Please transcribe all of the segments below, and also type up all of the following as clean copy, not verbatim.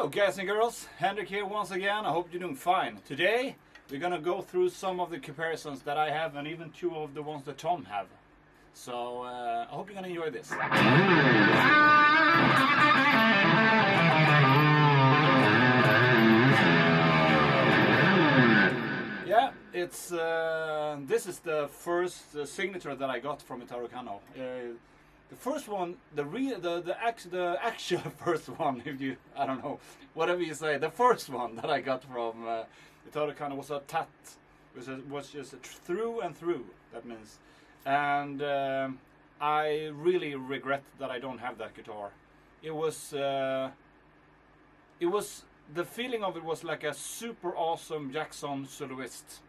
Hello guys and girls, Henrik here once again. I hope you're doing fine. Today we're gonna go through some of the comparisons that I have and even two of the ones that Tom have. So I hope you're gonna enjoy this. Yeah, it's this is the first signature that I got from Italo Cano. The first one, the actual first one, if you, I don't know, whatever you say, the first one that I got from Italo Cano was a tat, which was just a through and through, that means. And I really regret that I don't have that guitar. It was, the feeling of it was like a super awesome Jackson soloist.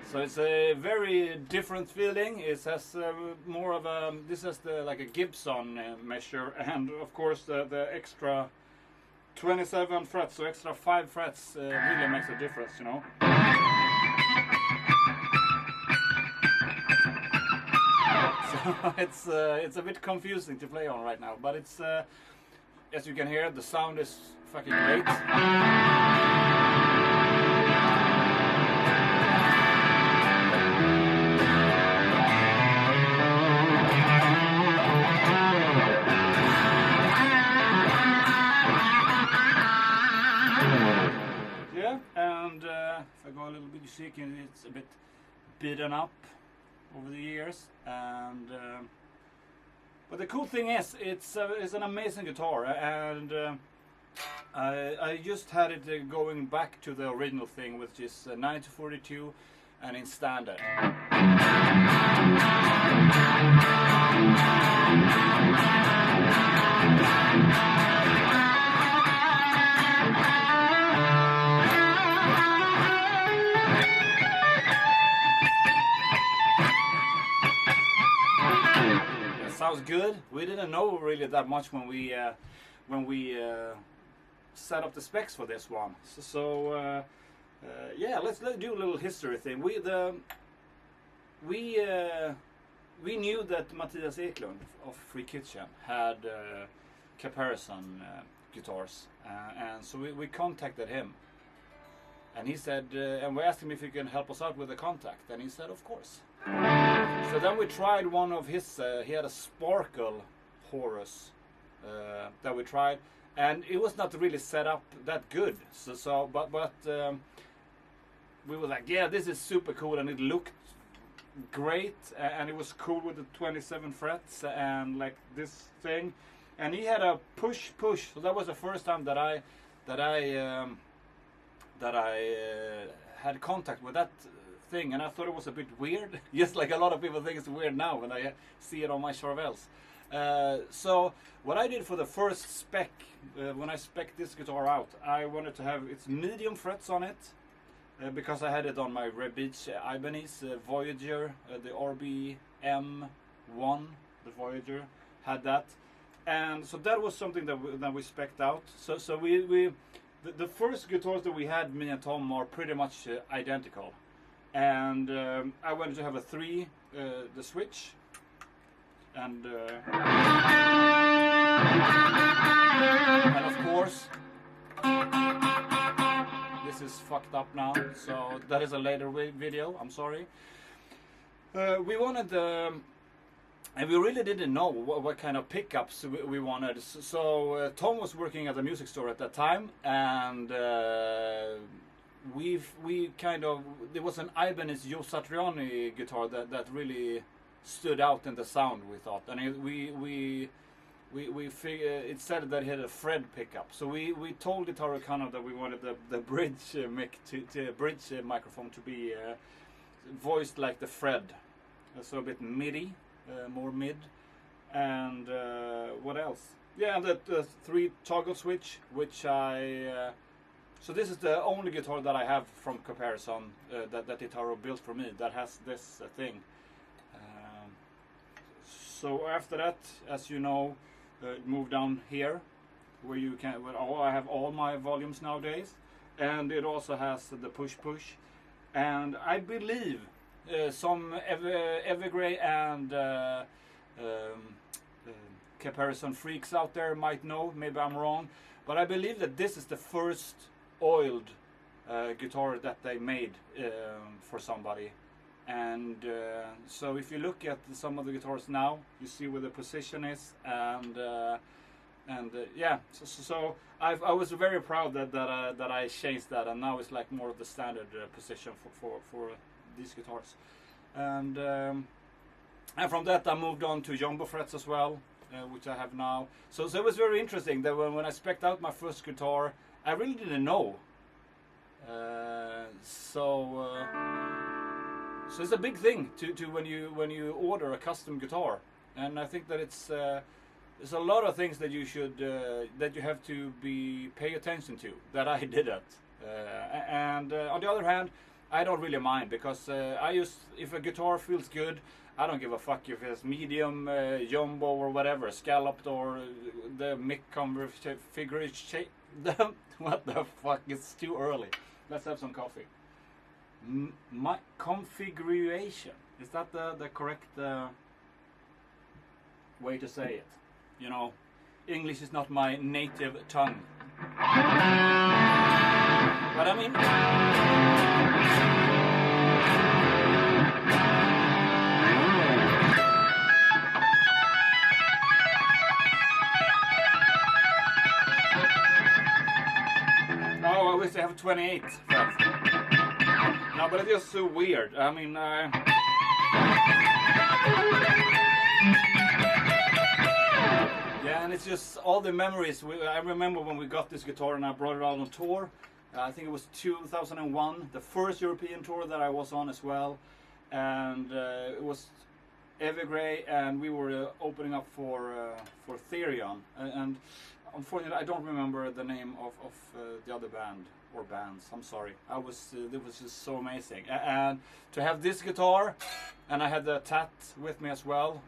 So it's a very different feeling. It has more of a, this has like a Gibson measure, and of course the extra 27 frets, so extra 5 frets really makes a difference, you know. So it's a bit confusing to play on right now, but it's as you can hear, the sound is fucking great. And if I go a little bit, you see it's a bit beaten up over the years. And but the cool thing is, it's an amazing guitar, and I just had it going back to the original thing, which is 9-42 and in standard. Sounds good. We didn't know really that much when we set up the specs for this one. So yeah, let's do a little history thing. We knew that Mattias Eklund of Free Kitchen had Caparison guitars, and so we contacted him, and he said, and we asked him if he can help us out with the contact, and he said, of course. So then we tried one of his, he had a Sparkle Horus that we tried, and it was not really set up that good. But we were like, yeah, this is super cool, and it looked great, and it was cool with the 27 frets and like this thing. And he had a push, so that was the first time that I had contact with that thing, and I thought it was a bit weird, just like a lot of people think it's weird now when I see it on my Charvels. So what I did for the first spec, when I spec'd this guitar out, I wanted to have its medium frets on it, because I had it on my Rebeach Ibanez Voyager, the RBM1, the Voyager had that, and so that was something that we spec'd out. So the first guitars that we had, me and Tom, are pretty much identical. And I wanted to have a 3, the switch, and of course this is fucked up now, so that is a later video, I'm sorry. We wanted and we really didn't know what kind of pickups we wanted, so Tom was working at a music store at that time, and we kind of, there was an Ibanez Joe Satriani guitar that really stood out in the sound, we thought, and we figured, it said that it had a Fred pickup, so we told Italo Cano that we wanted the bridge mic to bridge microphone to be voiced like the Fred, so a bit MIDI, more mid, and what else? Yeah, the 3 toggle switch, which so this is the only guitar that I have from Caparison that Italo built for me that has this thing. So after that, as you know, moved down here, where you can. Well, I have all my volumes nowadays, and it also has the push, and I believe some Evergrey and Caparison freaks out there might know. Maybe I'm wrong, but I believe that this is the first oiled guitar that they made for somebody. And so if you look at some of the guitars now, you see where the position is, and yeah. So I was very proud that I changed that, and now it's like more of the standard position for these guitars. And from that I moved on to jumbo frets as well, which I have now. So it was very interesting that when I spec'd out my first guitar, I really didn't know. So it's a big thing to when you order a custom guitar, and I think that there's a lot of things that you should that you have to pay attention to that I didn't. And on the other hand, I don't really mind, because if a guitar feels good, I don't give a fuck if it's medium, jumbo or whatever, scalloped, or the mic configuration. What the fuck? It's too early. Let's have some coffee. My configuration, is that the correct way to say it? You know, English is not my native tongue, but I mean, oh, I wish I have 28 frets. No, but it's just so weird. I mean, yeah, and it's just all the memories. I remember when we got this guitar and I brought it out on tour. I think it was 2001, the first European tour that I was on as well. And it was Evergrey, and we were opening up for Therion. And unfortunately, I don't remember the name of the other band. Or bands, I'm sorry. It was just so amazing, and to have this guitar, and I had the Tat with me as well,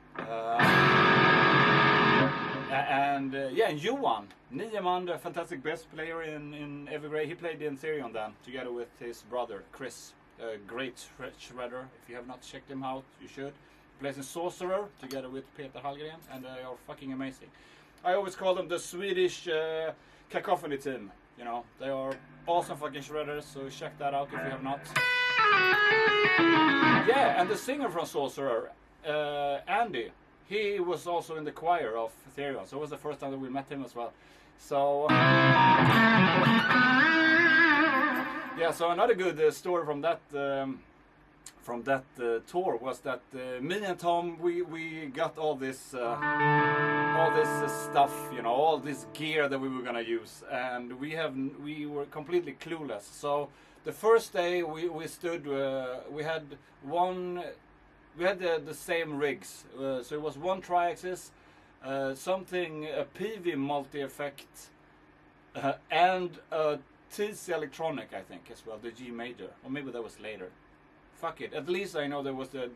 and yeah, and Johan Niemann, the fantastic bass player in Evergrey, he played in Therion then together with his brother Chris, a great shredder. If you have not checked him out, you should. He plays in Sorcerer together with Peter Hallgren, and they are fucking amazing. I always call them the Swedish cacophony team. You know, they are awesome fucking shredders, so check that out if you have not. Yeah, and the singer from Sorcerer, Andy, he was also in the choir of Therion, so it was the first time that we met him as well. So, yeah, so another good story from that tour was that me and Tom, we got all this stuff, you know, all this gear that we were gonna use, and we were completely clueless. So the first day we stood, we had the same rigs, so it was one tri-axis, a PV multi-effect, and a TC electronic, I think, as well, the G major, or maybe that was later. Fuck it. At least I know there was the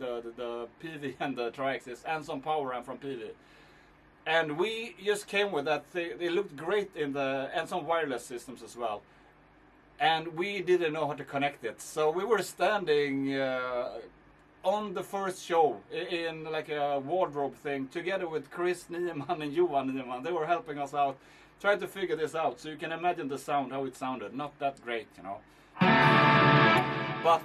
PV and the tri-axis and some power amp from PV. And we just came with that. They looked great and some wireless systems as well. And we didn't know how to connect it. So we were standing on the first show in like a wardrobe thing together with Chris Niemann and Johan Niemann. They were helping us out, trying to figure this out. So you can imagine the sound, how it sounded. Not that great, you know. But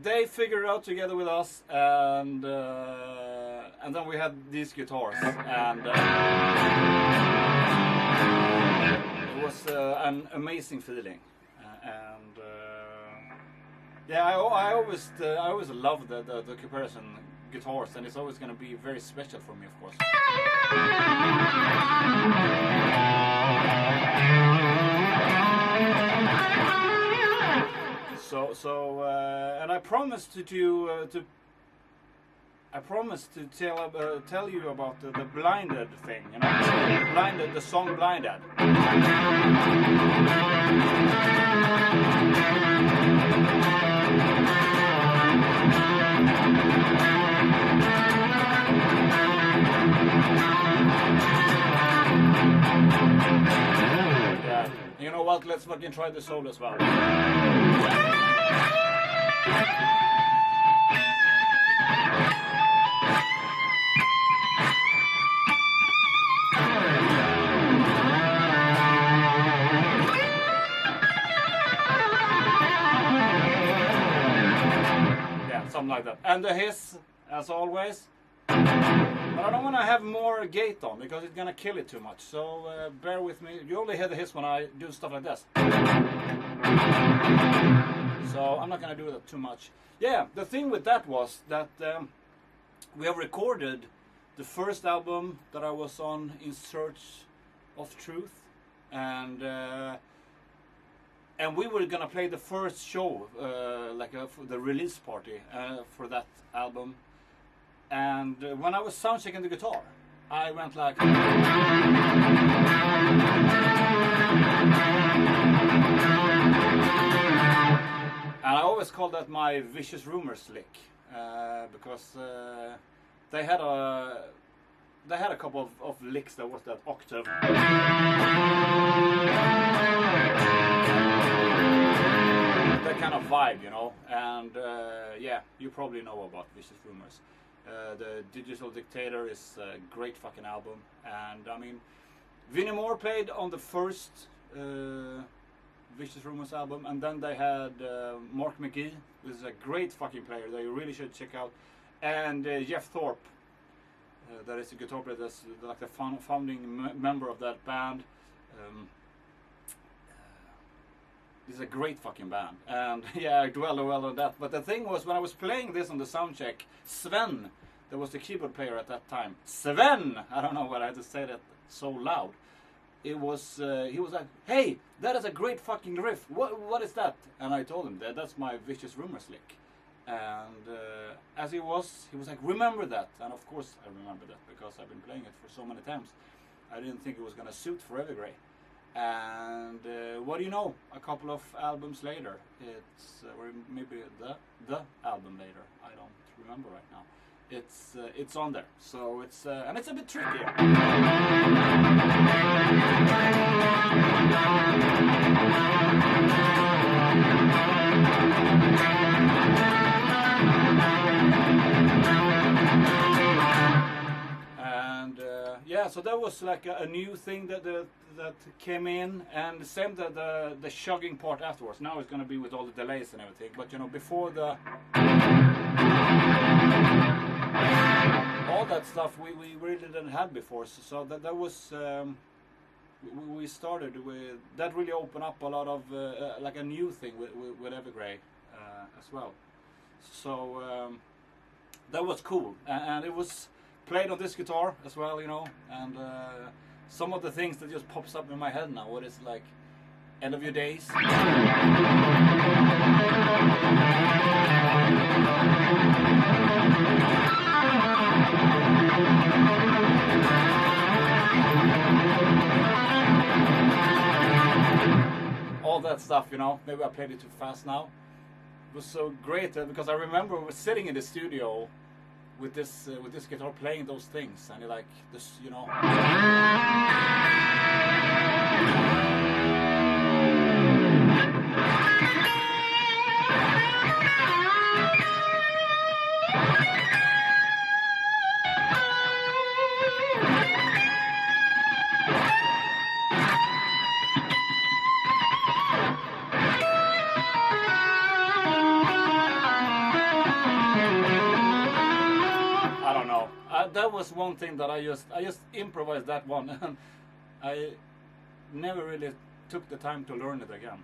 they figured it out together with us, and then we had these guitars, and it was an amazing feeling. Yeah, I always loved the Caparison guitars, and it's always going to be very special for me, of course. So and I promised to tell you about the blinded thing, you know, the song Blinded. you know what? Let's fucking try the solo as well. Something like that. And the hiss, as always. But I don't want to have more gate on because it's gonna kill it too much. So bear with me. You only hear the hiss when I do stuff like this. So I'm not gonna do that too much. Yeah, the thing with that was that we have recorded the first album that I was on, In Search of Truth, and we were gonna play the first show, for the release party for that album. And when I was soundchecking the guitar, I went like, and I always call that my Vicious Rumors lick, because they had a couple of licks that was that octave. That kind of vibe, you know, and yeah, you probably know about Vicious Rumors. The Digital Dictator is a great fucking album, and I mean, Vinnie Moore played on the first Vicious Rumors album, and then they had Mark McGee, who is a great fucking player that you really should check out, and Jeff Thorpe, that is a guitar player that's like the founding member of that band. It's a great fucking band, and yeah, I dwell well on that. But the thing was, when I was playing this on the soundcheck, Sven, that was the keyboard player at that time, Sven, I don't know why I had to say that so loud. It was he was like, "Hey, that is a great fucking riff. What is that?" And I told him that's my Vicious Rumors lick. And as he was like, "Remember that?" And of course, I remember that because I've been playing it for so many times. I didn't think it was gonna suit for Evergrey. And what do you know? A couple of albums later, it's or maybe the album later. I don't remember right now. It's on there. So it's and it's a bit tricky. And yeah, so that was like a new thing that came in, and the same the shugging part afterwards. Now it's going to be with all the delays and everything, but you know, before all that stuff we really didn't have before, so that was we started with that. Really opened up a lot of like a new thing with Evergrey as well. So that was cool, and it was played on this guitar as well, you know, and some of the things that just pops up in my head now. What is like End of Your Days. All that stuff, you know. Maybe I played it too fast now. It was so great because I remember we were sitting in the studio with this guitar playing those things, and you're like this, you know. That was one thing that I just improvised that one, and I never really took the time to learn it again.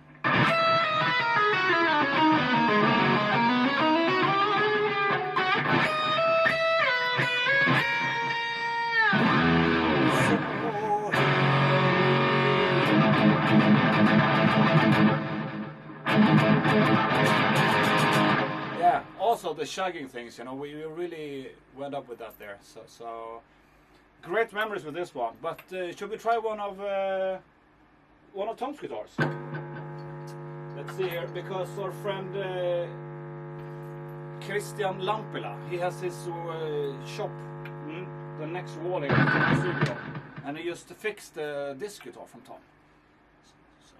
Yeah, also the shagging things, you know, we really went up with that there. So great memories with this one. But should we try one of Tom's guitars? Let's see here, because our friend Christian Lampila, he has his shop the next wall here in the studio, and he just fixed this guitar from Tom. So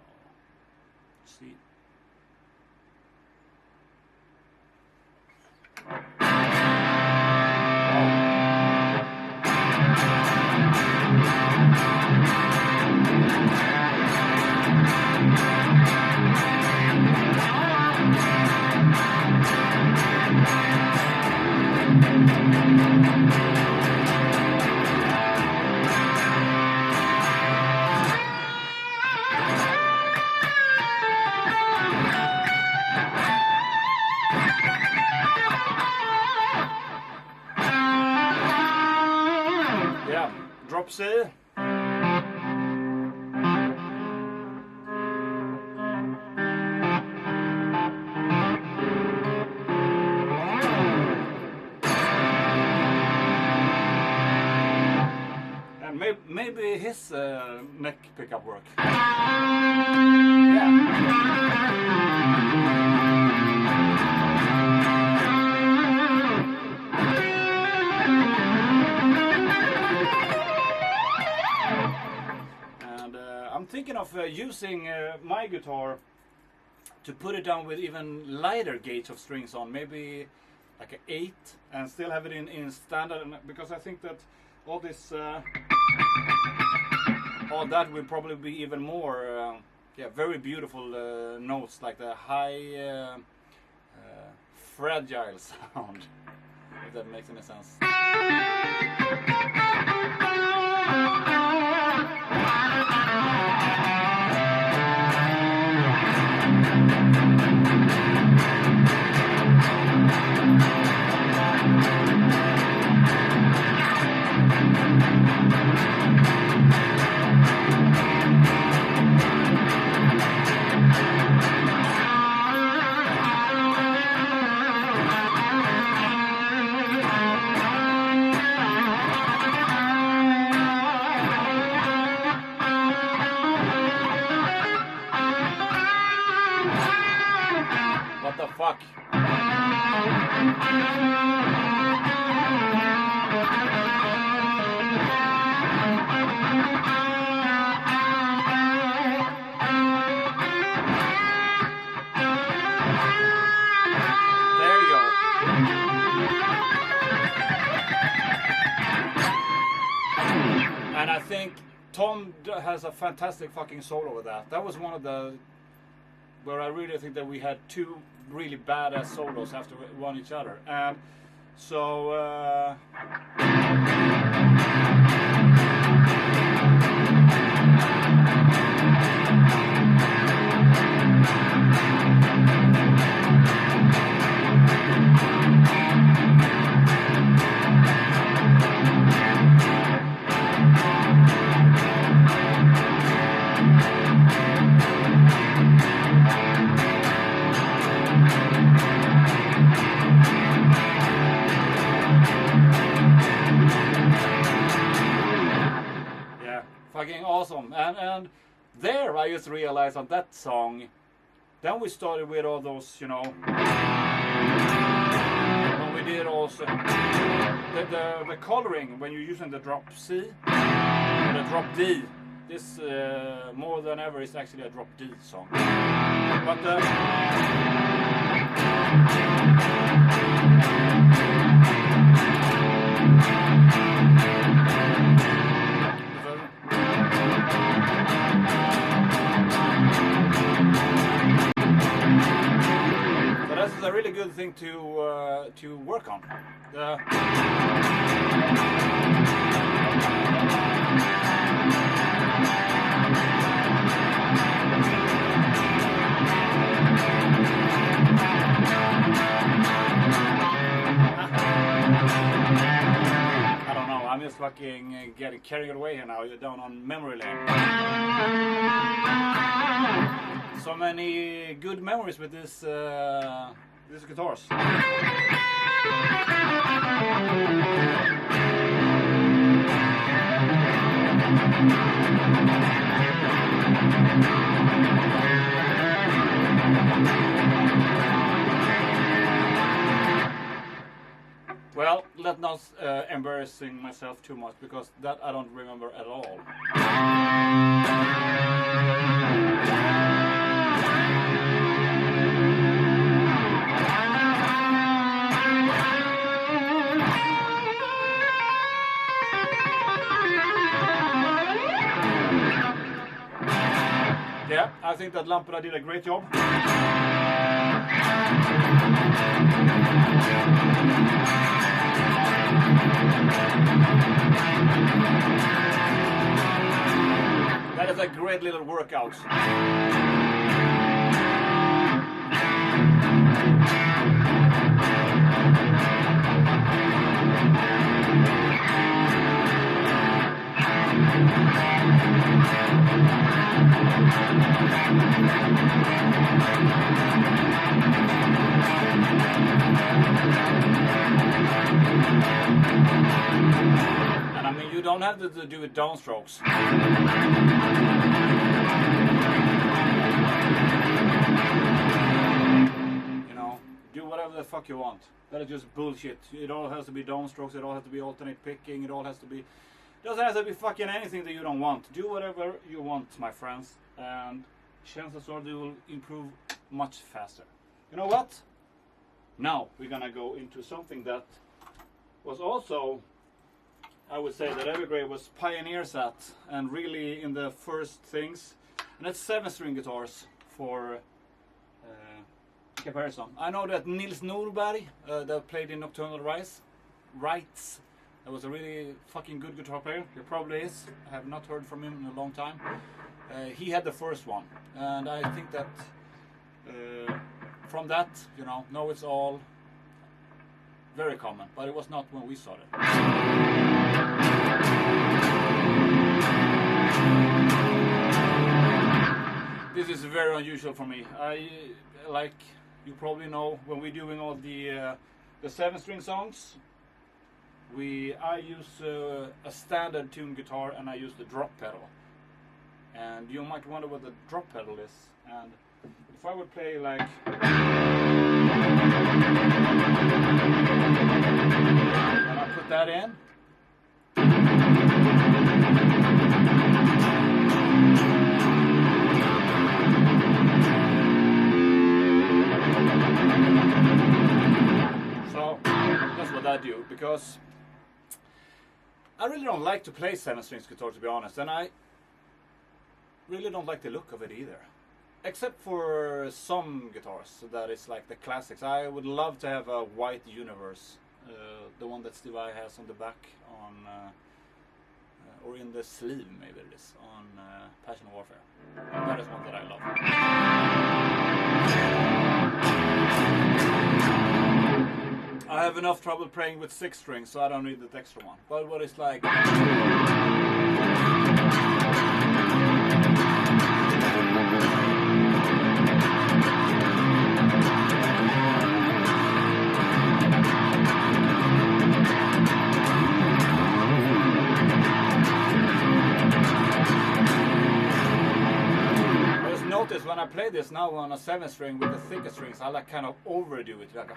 Yeah, drop C. And maybe his neck pickup work. Yeah. I'm thinking of using my guitar to put it down with even lighter gauge of strings on, maybe like an 8, and still have it in standard, because I think that all this, all that will probably be even more, very beautiful notes, like the high, fragile sound, if that makes any sense. What the fuck? There you go. And I think Tom has a fantastic fucking solo with that. That was one of the where I really think that we had two really badass solos after one each other, and so fucking awesome. And there I just realized on that song, then we started with all those, you know, when we did also the coloring when you're using the drop C and the drop D. This more than ever is actually a drop D song. But so this is a really good thing to work on. I don't know, I'm just fucking getting carried away here now. You're down on memory lane. So many good memories with these guitars. Well, let not embarrassing myself too much, because that I don't remember at all. Yeah, I think that Lampada did a great job. That is a great little workout. And I mean, you don't have to do it downstrokes. You know, do whatever the fuck you want. That is just bullshit. It all has to be downstrokes, it all has to be alternate picking, it all has to be... doesn't have to be fucking anything that you don't want. Do whatever you want, my friends, and chances are you will improve much faster. You know what? Now we're gonna go into something that was also, I would say, that Evergrey was pioneers at, and really in the first things, and that's 7-string guitars for Caparison. I know that Nils Norberg, that played in Nocturnal Rites, that was a really fucking good guitar player. He probably is. I have not heard from him in a long time. He had the first one, and I think that from that, you know, now it's all very common, but it was not when we started. This is very unusual for me. Like you probably know, when we're doing all the 7-string songs, I use a standard tune guitar, and I use the drop pedal. And you might wonder what the drop pedal is. And if I would play like, and I put that in, so that's what I do, because I really don't like to play 7-strings guitar, to be honest, and I really don't like the look of it either. Except for some guitars that is like the classics. I would love to have a white Universe, the one that Steve Vai has on the back, on or in the sleeve, maybe it is, on Passion Warfare. That is one that I love. I have enough trouble playing with 6 strings, so I don't need that extra one. But what it's like... Notice when I play this now on a 7-string with the thicker strings, I like kind of overdo it. Like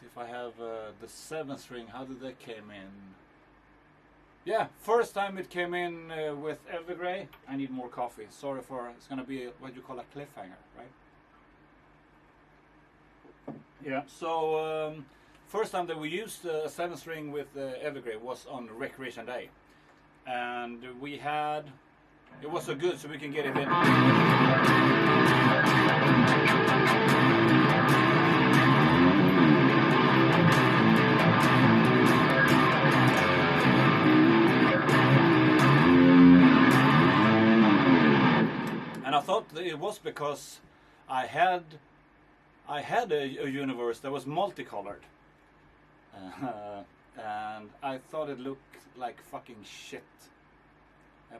if I have the 7-string, how did that came in? Yeah, first time it came in with Evergrey. I need more coffee. Sorry for, it's gonna be what you call a cliffhanger, right? Yeah, so first time that we used a 7-string with Evergrey was on Recreation Day. And we had, it was so good so we can get it in. And I thought that it was because I had a Universe that was multicolored, and I thought it looked like fucking shit.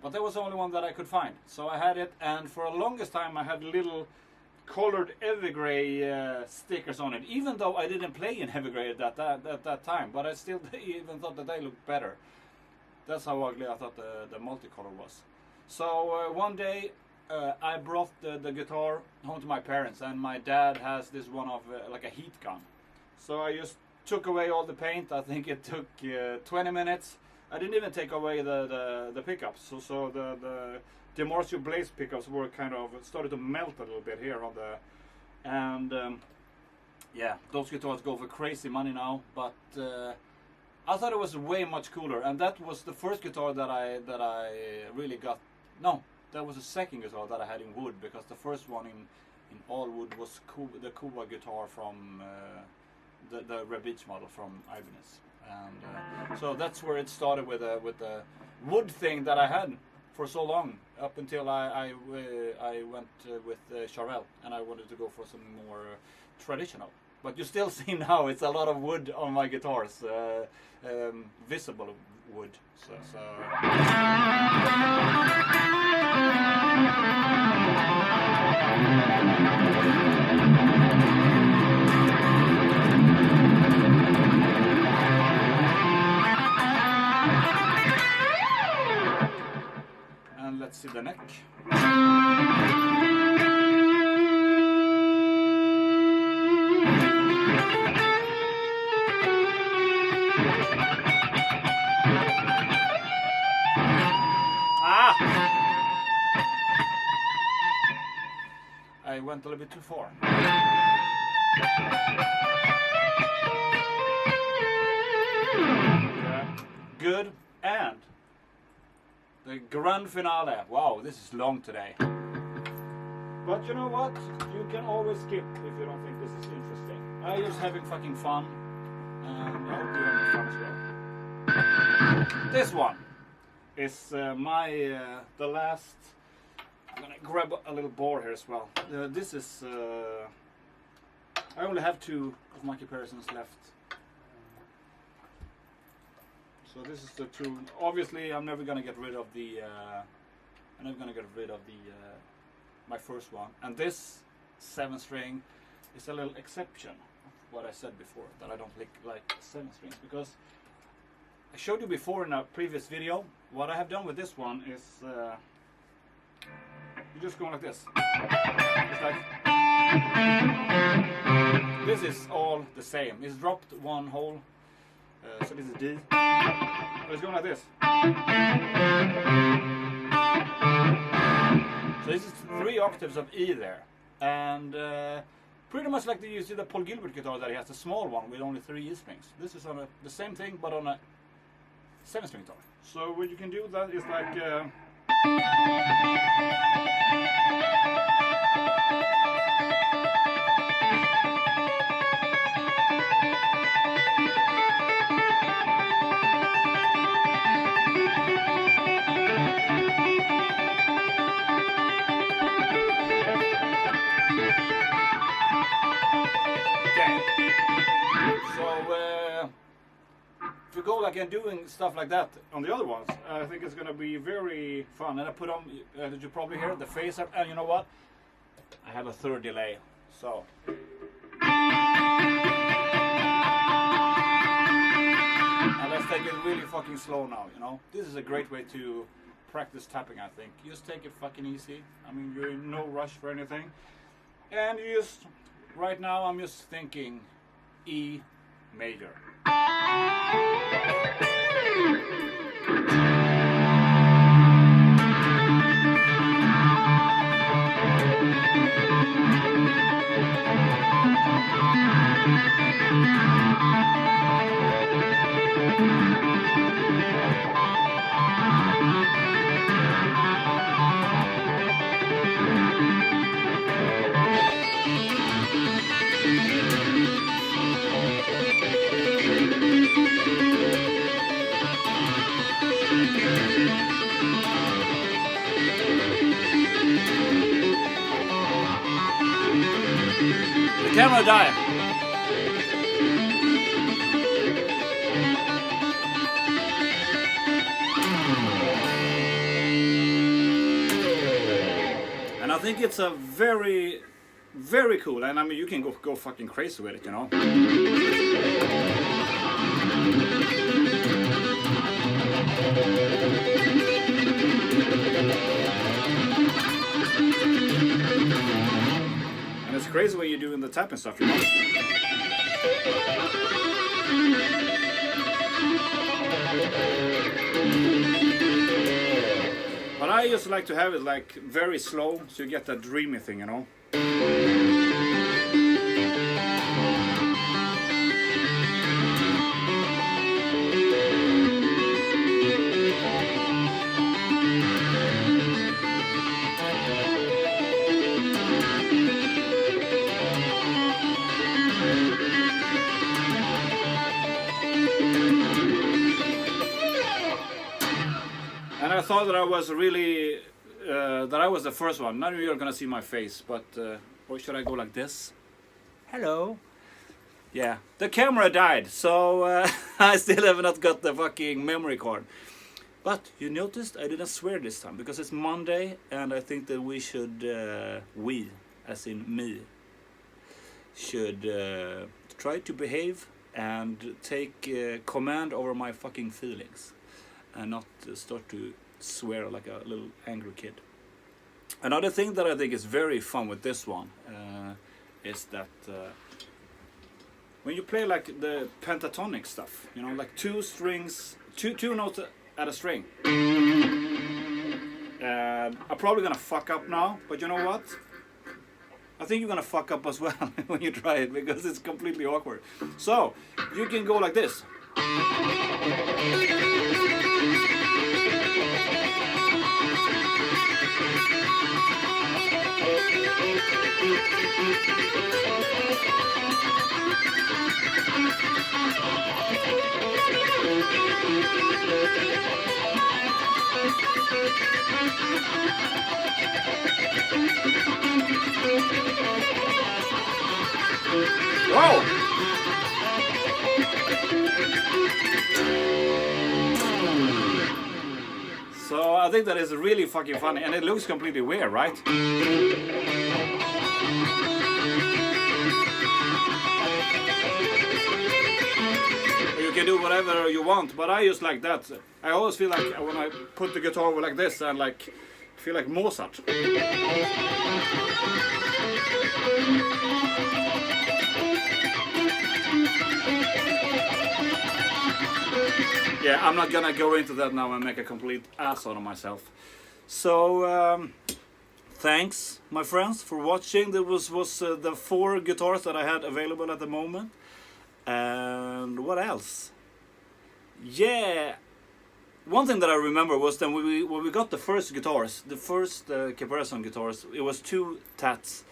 But that was the only one that I could find, so I had it. And for the longest time I had little colored Evergrey stickers on it, even though I didn't play in Evergrey at that time, but I still even thought that they looked better. That's how ugly I thought the multicolor was. So one day I brought the guitar home to my parents, and my dad has this one of like a heat gun. So I just took away all the paint. I think it took 20 minutes. I didn't even take away the pickups. So the Demorsio Blaze pickups were kind of started to melt a little bit here on the, and yeah, those guitars go for crazy money now. But I thought it was way much cooler, and that was the first guitar that I really got. No, that was the second guitar that I had in wood, because the first one in all wood was the Kuba guitar from the Rebitch model from Ibanez, and so that's where it started with the wood thing that I had for so long, up until I went with Charvel, and I wanted to go for some more traditional. But you still see now it's a lot of wood on my guitars, visible wood. So. And let's see the neck. I went a little bit too far. Yeah. Good. And the grand finale. Wow, this is long today. But you know what? You can always skip if you don't think this is interesting. I'm just having fucking fun, and I hope you're having fun as well. This one is the last. I'm gonna grab a little board here as well. This is I only have 2 of my Caparisons left. So this is the 2. Obviously, I'm never gonna get rid of the. My first one. And this 7-string is a little exception of what I said before, that I don't like 7 strings, because I showed you before in a previous video. What I have done with this one is you just go like this. It's like this is all the same. It's dropped one hole, so this is D. But it's going like this. So this is 3 octaves of E there, and pretty much like you see the Paul Gilbert guitar that he has, the small one with only 3 E strings. This is on the same thing, but on a 7-string guitar. So what you can do that is like. If you go like and doing stuff like that on the other ones, I think it's gonna be very fun. And I put on, did you probably hear the phaser? And you know what? I have a 3rd delay, so. And let's take it really fucking slow now. You know, this is a great way to practice tapping. I think you just take it fucking easy. I mean, you're in no rush for anything, and you just right now I'm just thinking E major. The camera died. And I think it's a very very cool, and I mean you can go fucking crazy with it, you know. And it's crazy when you're doing the tapping stuff, you know. But I just like to have it like very slow, so you get that dreamy thing, you know. And I thought that I was really, that I was the first one. Now you're gonna see my face, but, or should I go like this? Hello. Yeah, the camera died, so I still have not got the fucking memory card. But you noticed I didn't swear this time, because it's Monday, and I think that we should, we, as in me, should try to behave and take command over my fucking feelings. And not start to swear like a little angry kid. Another thing that I think is very fun with this one is that when you play like the pentatonic stuff, you know, like two strings, two notes at a string. I'm probably gonna fuck up now, but you know what? I think you're gonna fuck up as well when you try it, because it's completely awkward. So you can go like this. Whoa! So I think that is really fucking funny, and it looks completely weird, right? You can do whatever you want, but I just like that. I always feel like when I put the guitar over like this, and like feel like Mozart. Yeah, I'm not gonna go into that now and make a complete ass out of myself. So, thanks, my friends, for watching. There was the 4 guitars that I had available at the moment. And what else? Yeah, one thing that I remember was that when we got the first guitars, the first Caparison guitars, it was 2 tats.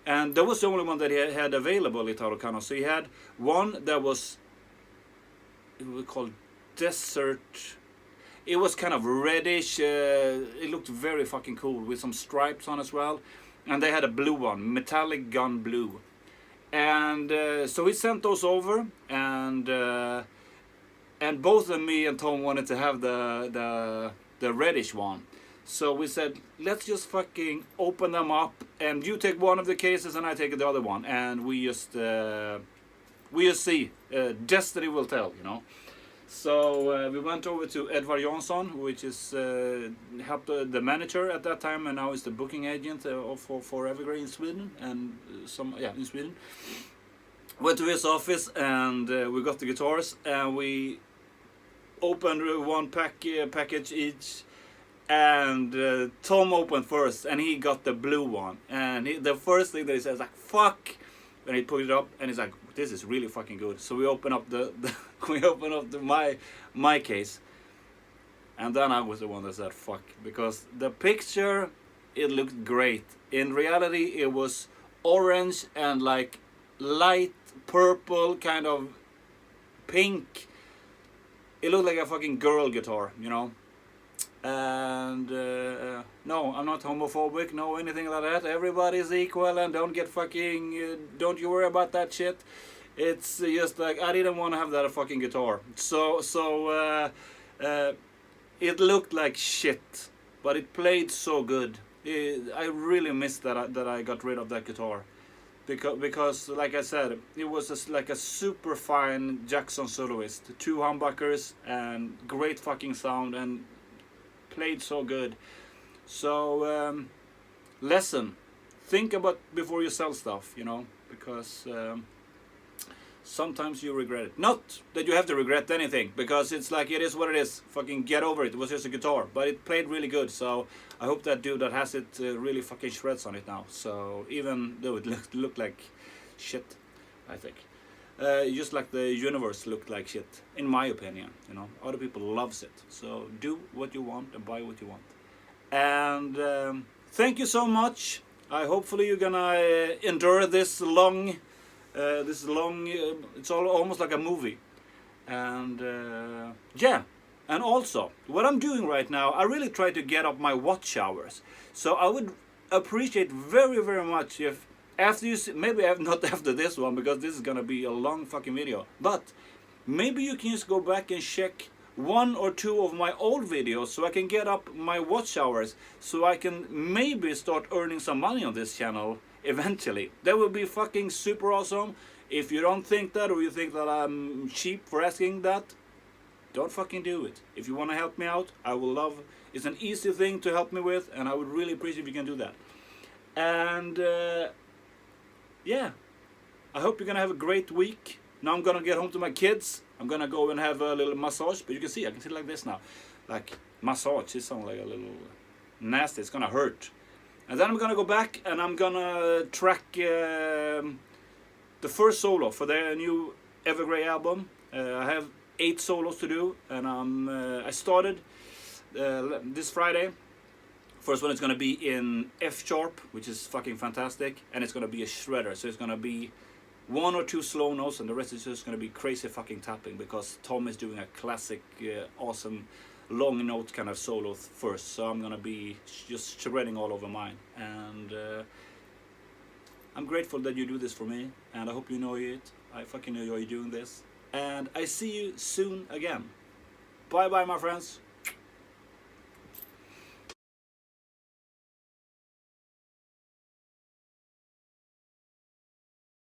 And that was the only one that he had available, Italo Cano. So he had one that was, it was called Desert. It was kind of reddish. It looked very fucking cool with some stripes on as well. And they had a blue one, metallic gun blue. And so he sent those over, and both of me and Tom wanted to have the reddish one. So we said, let's just fucking open them up, and you take one of the cases and I take the other one, and we just see. Destiny will tell, you know. So we went over to Edvard Jansson, which is helped the manager at that time, and now is the booking agent for Evergreen in Sweden, and in Sweden. Went to his office, and we got the guitars, and we opened one package each, and Tom opened first, and he got the blue one, and the first thing that he says like fuck, and he put it up, and he's like, this is really fucking good. So we open up my case, and then I was the one that said fuck, because the picture, it looked great. In reality, it was orange and like light purple, kind of pink. It looked like a fucking girl guitar, you know. And no, I'm not homophobic, no anything like that. Everybody's equal, and don't get fucking, don't you worry about that shit. It's just like, I didn't want to have that fucking guitar. So it looked like shit, but it played so good. I really missed that I got rid of that guitar. because like I said, it was like a super fine Jackson soloist, 2 humbuckers and great fucking sound and played so good. So lesson, think about before you sell stuff, you know, because sometimes you regret it. Not that you have to regret anything, because it's like, it is what it is. Fucking get over it. It was just a guitar, but it played really good. So I hope that dude that has it really fucking shreds on it now. So even though it looked like shit, I think just like the universe looked like shit, in my opinion. You know, other people loves it. So do what you want and buy what you want. And thank you so much. Hopefully you're gonna endure this long. It's almost like a movie. And yeah, and also what I'm doing right now, I really try to get up my watch hours. So I would appreciate very, very much if after you see, maybe not after this one, because this is gonna be a long fucking video, but maybe you can just go back and check 1 or 2 of my old videos, so I can get up my watch hours, so I can maybe start earning some money on this channel eventually. That would be fucking super awesome. If you don't think that, or you think that I'm cheap for asking that, don't fucking do it. If you want to help me out, I will love. It's an easy thing to help me with, and I would really appreciate if you can do that. And yeah, I hope you're gonna have a great week. Now I'm gonna get home to my kids. I'm gonna go and have a little massage, but you can see I can sit like this now, like massage. It sounds like a little nasty. It's gonna hurt. And then I'm gonna go back and I'm gonna track the first solo for their new Evergrey album. I have 8 solos to do, and I started this Friday. First one is gonna be in F sharp, which is fucking fantastic, and it's gonna be a shredder. So it's gonna be 1 or 2 slow notes, and the rest is just gonna be crazy fucking tapping, because Tom is doing a classic, awesome long note kind of solo first. So I'm gonna be just shredding all over mine, and I'm grateful that you do this for me, and I hope you enjoy it. I fucking enjoy doing this, and I see you soon again. Bye bye, my friends.